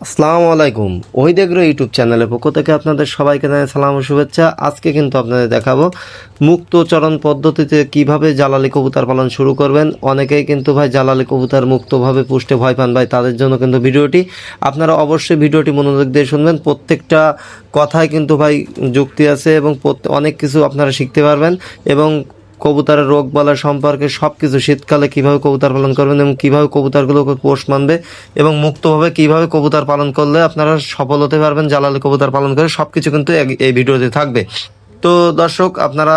আসসালামু আলাইকুম। Ohid agro YouTube চ্যানেলের পক্ষ থেকে আপনাদের সবাইকে জানাই সালাম ও শুভেচ্ছা। আজকে কিন্তু আপনাদের দেখাবো মুক্তচরণ পদ্ধতিতে কিভাবে জালালি কবুতর পালন শুরু করবেন। অনেকেই কিন্তু ভাই জালালি কবুতর মুক্তভাবে পুষতে ভয় পান ভাই, তাদের জন্য কিন্তু ভিডিওটি আপনারা অবশ্যই ভিডিওটি মনোযোগ দিয়ে শুনবেন। প্রত্যেকটা কথায় কিন্তু ভাই যুক্তি আছে এবং অনেক কিছু আপনারা শিখতে পারবেন এবং কবুতরের রোগ বালা সম্পর্কে সব কিছু, শীতকালে কীভাবে কবুতর পালন করবেন এবং কীভাবে কবুতরগুলোকে পোষ মানবে এবং মুক্তভাবে কীভাবে কবুতর পালন করলে আপনারা সফল হতে পারবেন জালালি কবুতর পালন করে, সব কিছু কিন্তু এই ভিডিওতে থাকবে। তো দর্শক, আপনারা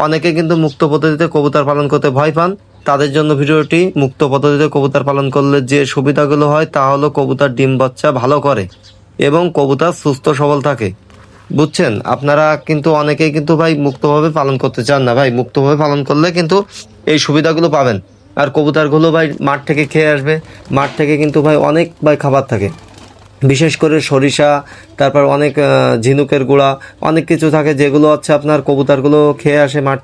অনেকে কিন্তু মুক্ত পদ্ধতিতে কবুতর পালন করতে ভয় পান, তাদের জন্য ভিডিওটি। মুক্ত পদ্ধতিতে কবুতর পালন করলে যে সুবিধাগুলো হয় তা হলো কবুতর ডিম বাচ্চা ভালো করে এবং কবুতর সুস্থ সবল থাকে। বুঝছেন? আপনারা কিন্তু অনেকেই কিন্তু ভাই মুক্তভাবে পালন করতে চান না। ভাই মুক্তভাবে পালন করলে কিন্তু এই সুবিধাগুলো পাবেন। আর কবুতরগুলো ভাই মাঠ থেকে খেয়ে আসবে। মাঠ থেকে কিন্তু ভাই অনেক ভাই খাবার থাকে, বিশেষ করে সরিষা, তারপর অনেক ঝিনুকের গুঁড়া, অনেক কিছু থাকে যেগুলো হচ্ছে আপনার কবুতরগুলো খেয়ে আসে মাঠ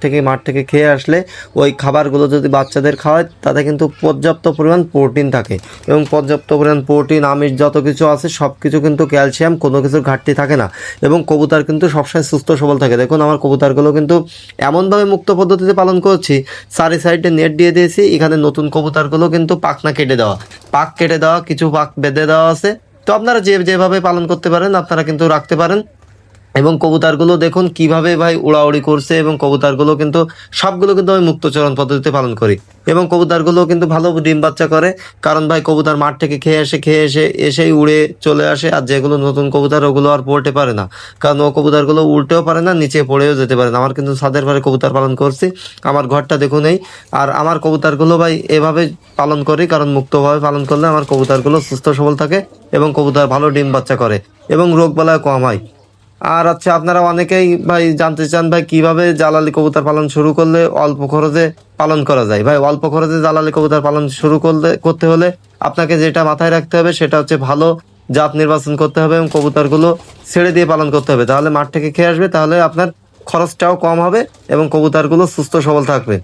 থেকে খেয়ে আসলে ওই খাবারগুলো যদি বাচ্চাদের খাওয়ায় তাতে কিন্তু পর্যাপ্ত পরিমাণ প্রোটিন থাকে এবং পর্যাপ্ত পরিমাণ প্রোটিন, আমিষ যত কিছু আছে সব কিছু কিন্তু, ক্যালসিয়াম, কোনো কিছুর ঘাটতি থাকে না এবং কবুতর কিন্তু সবসময় সুস্থ সবল থাকে। দেখুন আমার কবুতরগুলো কিন্তু এমনভাবে মুক্ত পদ্ধতিতে পালন করছি, চারি সাইডে নেট দিয়ে দিয়েছি। এখানে নতুন কবুতরগুলো কিন্তু পাক কেটে দেওয়া, কিছু পাক বেঁধে দেওয়া আছে। তো আপনারা যেভাবে পালন করতে পারেন আপনারা কিন্তু রাখতে পারেন। এবং কবুতরগুলো দেখুন কিভাবে ভাই উড়াউড়ি করছে এবং কবুতরগুলো কিন্তু সবগুলো কিন্তু আমি মুক্তচরণ পদ্ধতিতে পালন করি এবং কবুতরগুলো কিন্তু ভালো ডিম বাচ্চা করে। কারণ ভাই কবুতর মাঠ থেকে এসেই উড়ে চলে আসে, আর যেগুলো নতুন কবুতর ওগুলো আর পড়তে পারে না, কারণ ও কবুতরগুলো উল্টেও পারে না, নিচে পড়েও যেতে পারে না। আমার কিন্তু ছাদের ঘরে কবুতর পালন করছি, আমার ঘরটা দেখুন এই। আর আমার কবুতরগুলো ভাই এভাবে পালন করি, কারণ মুক্তভাবে পালন করলে আমার কবুতরগুলো সুস্থ সবল থাকে এবং কবুতর ভালো ডিম বাচ্চা করে এবং রোগবালাই কম হয়। আর আচ্ছা, আপনারা অনেকেই ভাই জানতে চান ভাই কিভাবে জালালি কবুতর পালন শুরু করলে অল্প খরচে পালন করা যায়। ভাই অল্প খরচে জালালি কবুতর পালন শুরু করতে হলে আপনাকে যেটা মাথায় রাখতে হবে সেটা হচ্ছে ভালো জাত নির্বাচন করতে হবে এবং কবুতরগুলো ছেড়ে দিয়ে পালন করতে হবে। তাহলে মাঠ থেকে খেয়ে আসবে, তাহলে আপনার খরচটাও কম হবে এবং কবুতরগুলো সুস্থ সবল থাকবে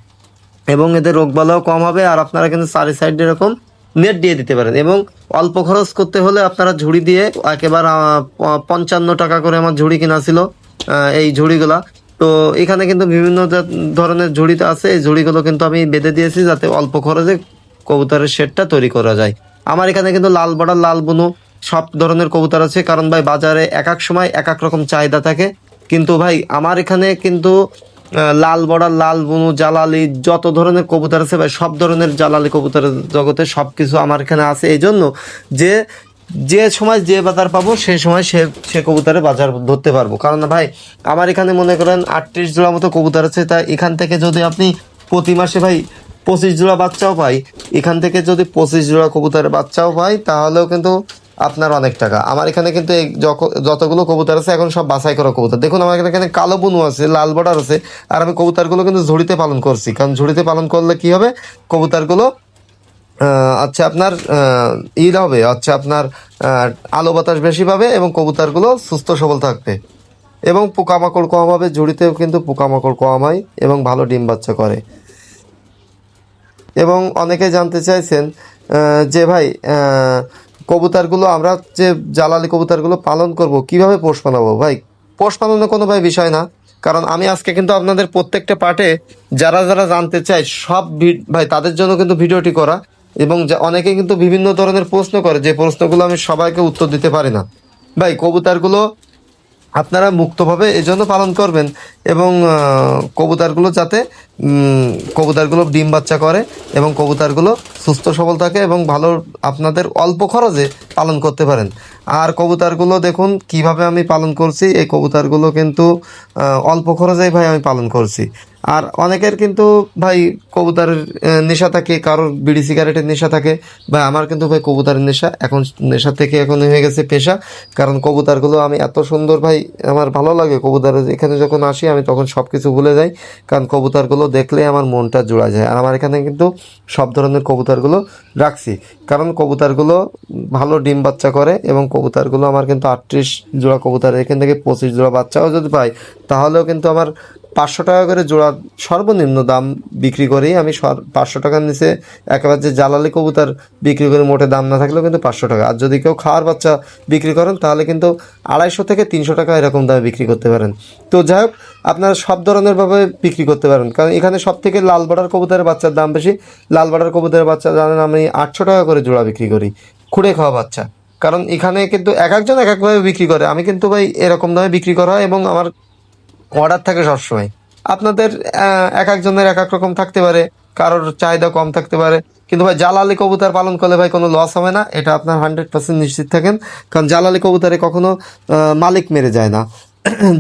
এবং এদের রোগবালাও কম হবে। আর আপনারা কিন্তু চারি সাইড এরকম নেট দিয়ে দিতে পারেন এবং অল্প খরচ করতে হলে আপনারা ঝুড়ি দিয়ে একেবারে 55 টাকা করে আমার ঝুড়ি কিনা ছিল, এই ঝুড়িগুলা। তো এখানে কিন্তু বিভিন্ন ধরনের ঝুড়িতে আছে, এই ঝুড়িগুলো কিন্তু আমি বেঁধে দিয়েছি যাতে অল্প খরচে কবুতরের শেডটা তৈরি করা যায়। আমার এখানে কিন্তু লাল বর্ডার, লাল বুনো সব ধরনের কবুতর আছে, কারণ ভাই বাজারে এক এক সময় এক এক রকম চাহিদা থাকে। কিন্তু ভাই আমার এখানে কিন্তু লাল বর্ডার, লাল বুনু, জালালি যত ধরনের কবুতর আছে ভাই, সব ধরনের জালালি কবুতরের জগতে সব কিছু আমার এখানে আছে। এই জন্য যে যে সময় যে বাজার পাবো সেই সময় সে কবুতরের বাজার ধরতে পারবো। কারণ ভাই আমার এখানে মনে করেন 38 জোড়া মতো কবুতর আছে, তাই এখান থেকে যদি আপনি প্রতি মাসে ভাই 25 জোড়া বাচ্চাও পাই, এখান থেকে যদি 25 জোড়া কবুতরের বাচ্চাও পাই, তাহলেও কিন্তু আপনার অনেক টাকা। আমার এখানে কিন্তু এই যতগুলো কবুতর আছে এখন সব বাছাই করা কবুতর। দেখুন আমার এখানে কালো বুনু আছে, লাল বর্ডার আছে, আর আমি কবুতরগুলো কিন্তু ঝুড়িতে পালন করছি। কারণ ঝুড়িতে পালন করলে কি হবে, কবুতরগুলো আচ্ছা আপনার হবে, আচ্ছা আপনার আলো বাতাস বেশি পাবে এবং কবুতরগুলো সুস্থ সবল থাকবে এবং পোকামাকড় কম হবে। ঝুড়িতেও কিন্তু পোকামাকড় কম হয় এবং ভালো ডিম বাচ্চা করে। এবং অনেকে জানতে চাইছেন যে ভাই কবুতরগুলো আমরা যে জালালি কবুতরগুলো পালন করব কিভাবে পোষ মানাবো। ভাই পোষ মানানো কোনো ভাই বিষয় না, কারণ আমি আজকে কিন্তু আপনাদের প্রত্যেকটা পার্টে যারা যারা জানতে চায় সব ভাই তাদের জন্য কিন্তু ভিডিওটি করা। এবং অনেকে কিন্তু বিভিন্ন ধরনের প্রশ্ন করে, যে প্রশ্নগুলো আমি সবাইকে উত্তর দিতে পারি না। ভাই কবুতরগুলো আপনারা মুক্তভাবে এই জন্য পালন করবেন এবং কবুতরগুলো যাতে কবুতরগুলো ডিম বাচ্চা করে এবং কবুতরগুলো সুস্থ সবল থাকে এবং ভালো আপনাদের অল্প খরচে পালন করতে পারেন। আর কবুতরগুলো দেখুন কিভাবে আমি পালন করছি, এই কবুতরগুলো কিন্তু অল্প খরচেই ভাই আমি পালন করছি। আর অনেকের কিন্তু ভাই কবুতরের নেশা থাকে, কারোর বিড়ি সিগারেটের নেশা থাকে। ভাই আমার কিন্তু ভাই কবুতরের নেশা এখন, নেশা থেকে এখন হয়ে গেছে পেশা। কারণ কবুতরগুলো আমি এত সুন্দর ভাই, আমার ভালো লাগে কবুতরের। এখানে যখন আসি আমি তখন সব কিছু ভুলে যাই, কারণ কবুতরগুলো দেখলে আমার মনটা জুড়া যায়। আর আমার এখানে কিন্তু সব ধরনের কবুতরগুলো রাখছি, কারণ কবুতরগুলো ভালো ডিম বাচ্চা করে এবং কবুতরগুলো আমার কিন্তু 38 জোড়া কবুতর, এখান থেকে 25 জোড়া বাচ্চাও যদি পাই তাহলেও কিন্তু আমার 500 টাকা করে জোড়া সর্বনিম্ন দাম বিক্রি করি আমি। 500 টাকার নিচে একেবারে যে জালালি কবুতর বিক্রি করে মোটে দাম না থাকলেও কিন্তু 500 টাকা। আর যদি কেউ খাওয়ার বাচ্চা বিক্রি করেন তাহলে কিন্তু 250 থেকে 300 টাকা এরকম দামে বিক্রি করতে পারেন। তো যাই হোক, আপনারা সব ধরনের ভাবে বিক্রি করতে পারেন, কারণ এখানে সব থেকে লাল বর্ডার কবুতরের বাচ্চার দাম বেশি। লাল বর্ডার কবুতরের বাচ্চা জানেন আমি 800 টাকা করে জোড়া বিক্রি করি, খুঁড়ে খাওয়া বাচ্চা। কারণ এখানে কিন্তু এক একজন এক একভাবে বিক্রি করে, আমি কিন্তু ভাই এরকম দামে বিক্রি করা হয় এবং আমার অর্ডার থাকে সবসময়। আপনাদের এক একজনের এক এক রকম থাকতে পারে, কারোর চাহিদা কম থাকতে পারে, কিন্তু ভাই জালালি কবুতর পালন করলে ভাই কোনো লস হবে না, এটা আপনার 100% নিশ্চিত থাকেন। কারণ জালালি কবুতরে কখনো মালিক মেরে যায় না,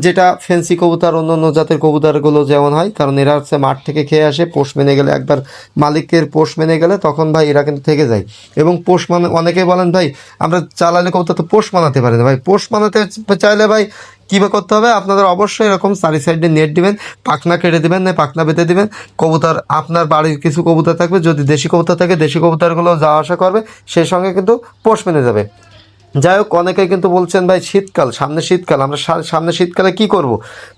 যেটা ফেন্সি কবুতর অন্য অন্য জাতের কবুতরগুলো যেমন হয়। কারণ এরা হচ্ছে মাঠ থেকে খেয়ে আসে, পোষ মেনে গেলে একবার মালিকের পোষ মেনে গেলে তখন ভাই এরা কিন্তু থেকে যায়। এবং পোষ মানে অনেকেই বলেন ভাই আমরা জালালি কবুতর তো পোষ মানাতে পারি না। ভাই পোষ মানাতে চাইলে ভাই কীভাবে করতে হবে, আপনাদের অবশ্যই এরকম চারি সাইডে নেট দিবেন, পাখনা কেটে দিবেন, না পাখনা বেঁধে দিবেন। কবুতর আপনার বাড়ির কিছু কবুতর থাকবে, যদি দেশি কবুতর থাকে দেশি কবুতরগুলো যাওয়া আসা করবে, সেই সঙ্গে কিন্তু পোষ মেনে যাবে। যাই হোক, অনেকেই কিন্তু বলছেন ভাই শীতকাল, সামনে শীতকাল, আমরা সামনে শীতকালে কি করব।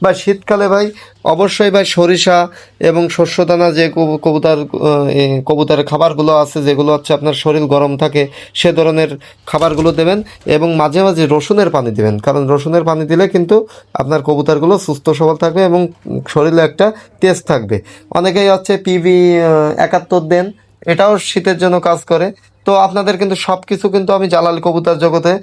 বা শীতকালে ভাই অবশ্যই ভাই সরিষা এবং শস্যদানা যে কবুতরের খাবারগুলো আছে, যেগুলো হচ্ছে আপনার শরীর গরম থাকে সে ধরনের খাবারগুলো দেবেন। এবং মাঝে মাঝে রসুনের পানি দেবেন, কারণ রসুনের পানি দিলে কিন্তু আপনার কবুতরগুলো সুস্থ সবল থাকবে এবং শরীরে একটা তেজ থাকবে। অনেকেই হচ্ছে পিবি 71 দেন, এটাও শীতের জন্য কাজ করে। তো আপনাদের কিন্তু সব কিছু কিন্তু আমি জালাল কবুতর জগতে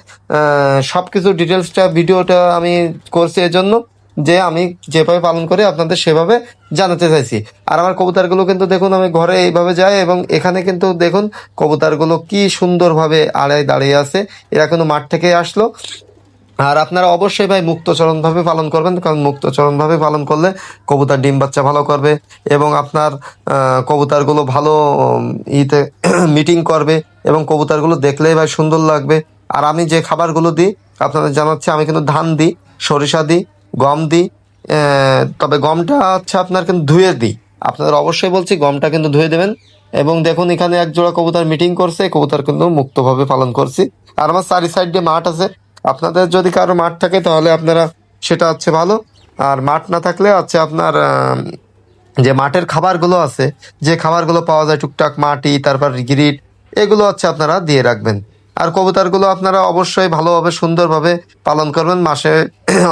সব কিছু ডিটেলসটা ভিডিওটা আমি করছি এজন্য যে আমি যেভাবে পালন করি আপনাদের সেভাবে জানাতে চাইছি। আর আমার কবুতরগুলো কিন্তু দেখুন আমি ঘরে এইভাবে যাই এবং এখানে কিন্তু দেখুন কবুতরগুলো কি সুন্দরভাবে আড়ায় দাঁড়িয়ে আছে, এরা কিন্তু মাঠ থেকে আসলো। আর আপনারা অবশ্যই ভাই মুক্তচরণভাবে পালন করবেন, কারণ মুক্তচরণভাবে পালন করলে কবুতর ডিম বাচ্চা ভালো করবে এবং আপনার কবুতরগুলো ভালো ইতে মিটিং করবে এবং কবুতরগুলো দেখলেই ভাই সুন্দর লাগবে। আর আমি যে খাবারগুলো দিই আপনাদের জানাচ্ছি, আমি কিন্তু ধান দিই, সরিষা দিই, গম দিই। তবে গমটা হচ্ছে আপনার কিন্তু ধুয়ে দিই, আপনাদের অবশ্যই বলছি গমটা কিন্তু ধুয়ে দেবেন। এবং দেখুন এখানে এক জোড়া কবুতর মিটিং করছে, কবুতর কিন্তু মুক্তভাবে পালন করছি। আর আমার চারি সাইড দিয়ে মাঠ আছে, আপনাদের যদি কারো মাঠ থাকে তাহলে আপনারা সেটা হচ্ছে ভালো। আর মাঠ না থাকলে হচ্ছে আপনার যে মাঠের খাবারগুলো আছে, যে খাবারগুলো পাওয়া যায় টুকটাক মাটি, তারপর গিরিট, এগুলো হচ্ছে আপনারা দিয়ে রাখবেন। আর কবুতরগুলো আপনারা অবশ্যই ভালোভাবে সুন্দরভাবে পালন করবেন, মাসে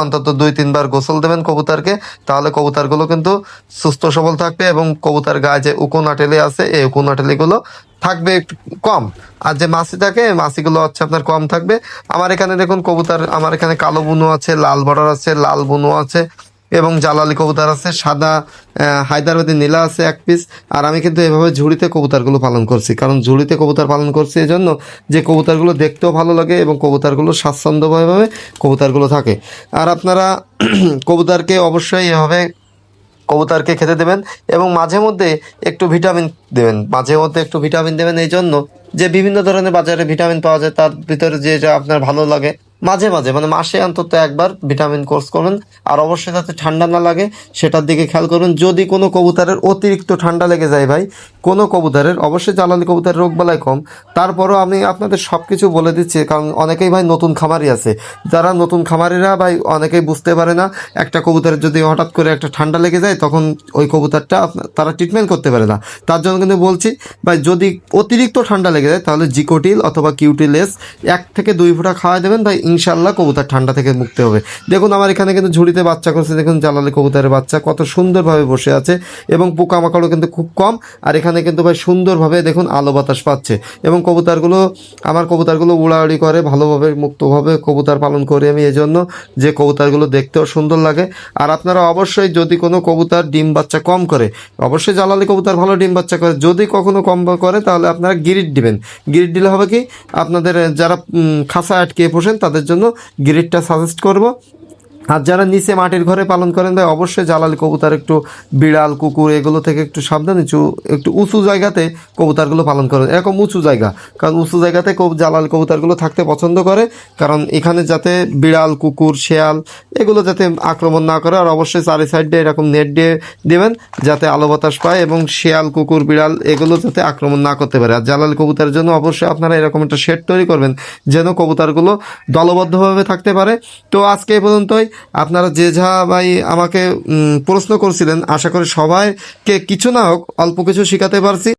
অন্তত 2-3 বার গোসল দেবেন কবুতরকে, তাহলে কবুতরগুলো কিন্তু সুস্থ সবল থাকবে এবং কবুতর গায়ে যে উকুনাটেলি আছে এই উকুনাটেলিগুলো থাকবে একটু কম। আর যে মাছি থাকে মাছিগুলো হচ্ছে আপনার কম থাকবে। আমার এখানে দেখুন কবুতর, আমার এখানে কালো বুনো আছে, লাল বর্ডার আছে, লাল বুনো আছে এবং জালালি কবুতর আছে, সাদা হায়দ্রাবাদি নীলা আছে 1 পিস। আর আমি কিন্তু এভাবে ঝুড়িতে কবুতরগুলো পালন করছি, কারণ ঝুড়িতে কবুতর পালন করছি এই জন্য যে কবুতরগুলো দেখতেও ভালো লাগে এবং কবুতরগুলো স্বাচ্ছন্দ্যভাবে কবুতরগুলো থাকে। আর আপনারা কবুতরকে অবশ্যই এভাবে কবুতরকে খেতে দেবেন এবং মাঝে মধ্যে একটু ভিটামিন দেবেন, মাঝে মধ্যে একটু ভিটামিন দেবেন এই জন্য যে বিভিন্ন ধরনের বাজারে ভিটামিন পাওয়া যায়, তার ভিতরে যেটা আপনার ভালো লাগে মাঝে মাঝে মানে মাসে অন্তত একবার ভিটামিন কোর্স করবেন। আর অবশ্যই যাতে ঠান্ডা না লাগে সেটার দিকে খেয়াল করবেন। যদি কোনো কবুতরের অতিরিক্ত ঠান্ডা লেগে যায় ভাই, কোনো কবুতরের, অবশ্যই জালালি কবুতরের রোগবালাই কম, তারপরও আমি আপনাদের সব কিছু বলে দিচ্ছি, কারণ অনেকেই ভাই নতুন খামারি আছে, যারা নতুন খামারিরা ভাই অনেকেই বুঝতে পারে না একটা কবুতরের যদি হঠাৎ করে একটা ঠান্ডা লেগে যায় তখন ওই কবুতরটা তারা ট্রিটমেন্ট করতে পারে না। তার জন্য কিন্তু বলছি ভাই, যদি অতিরিক্ত ঠান্ডা লেগে যায় তাহলে জিকোটিল অথবা কিউটিলেস 1 থেকে 2 ফোঁটা খাওয়াই দেবেন ভাই, ইনশাল্লাহ কবুতর ঠান্ডা থেকে মুক্তি হবে। দেখুন আমার এখানে কিন্তু ঝুড়িতে বাচ্চা করছে, দেখুন জালালি কবুতরের বাচ্চা কত সুন্দরভাবে বসে আছে এবং পোকামাকড়ও কিন্তু খুব কম। আর এখানে কিন্তু ভাই সুন্দরভাবে দেখুন আলো বাতাস পাচ্ছে এবং কবুতরগুলো, আমার কবুতরগুলো উড়াউড়ি করে ভালোভাবে মুক্তভাবে কবুতর পালন করি আমি, এই জন্য যে কবুতরগুলো দেখতেও সুন্দর লাগে। আর আপনারা অবশ্যই যদি কোনো কবুতর ডিম বাচ্চা কম করে, অবশ্যই জালালি কবুতর ভালো ডিম বাচ্চা করে, যদি কখনো কম করে তাহলে আপনারা গিরিট দিবেন। গিরিট দিলে হবে কি, আপনাদের যারা খাঁচা আটকে পোষেন তাদের জন্য গিরিটটা সাজেস্ট করব। আর যারা নিচে মাটির ঘরে পালন করেন ভাই অবশ্যই জালালি কবুতর একটু বিড়াল কুকুর এগুলো থেকে একটু সাবধান, একটু উঁচু জায়গাতে কবুতরগুলো পালন করেন, এরকম উঁচু জায়গা, কারণ উঁচু জায়গাতে জালালি কবুতরগুলো থাকতে পছন্দ করে, কারণ এখানে যাতে বিড়াল কুকুর শেয়াল এগুলো যাতে আক্রমণ না করে। আর অবশ্যই চারি সাইডে এরকম নেট দিয়ে দেবেন যাতে আলো বাতাস পায় এবং শেয়াল কুকুর বিড়াল এগুলো যাতে আক্রমণ না করতে পারে। আর জালালি কবুতরের জন্য অবশ্যই আপনারা এরকম একটা শেড তৈরি করবেন যেন কবুতরগুলো দলবদ্ধভাবে থাকতে পারে। তো আজকে এই পর্যন্তই। আপনারা যে যা ভাই আমাকে প্রশ্ন করছিলেন, আশা করি সবাইকে কিছু না হোক অল্প কিছু শেখাতে পারছি।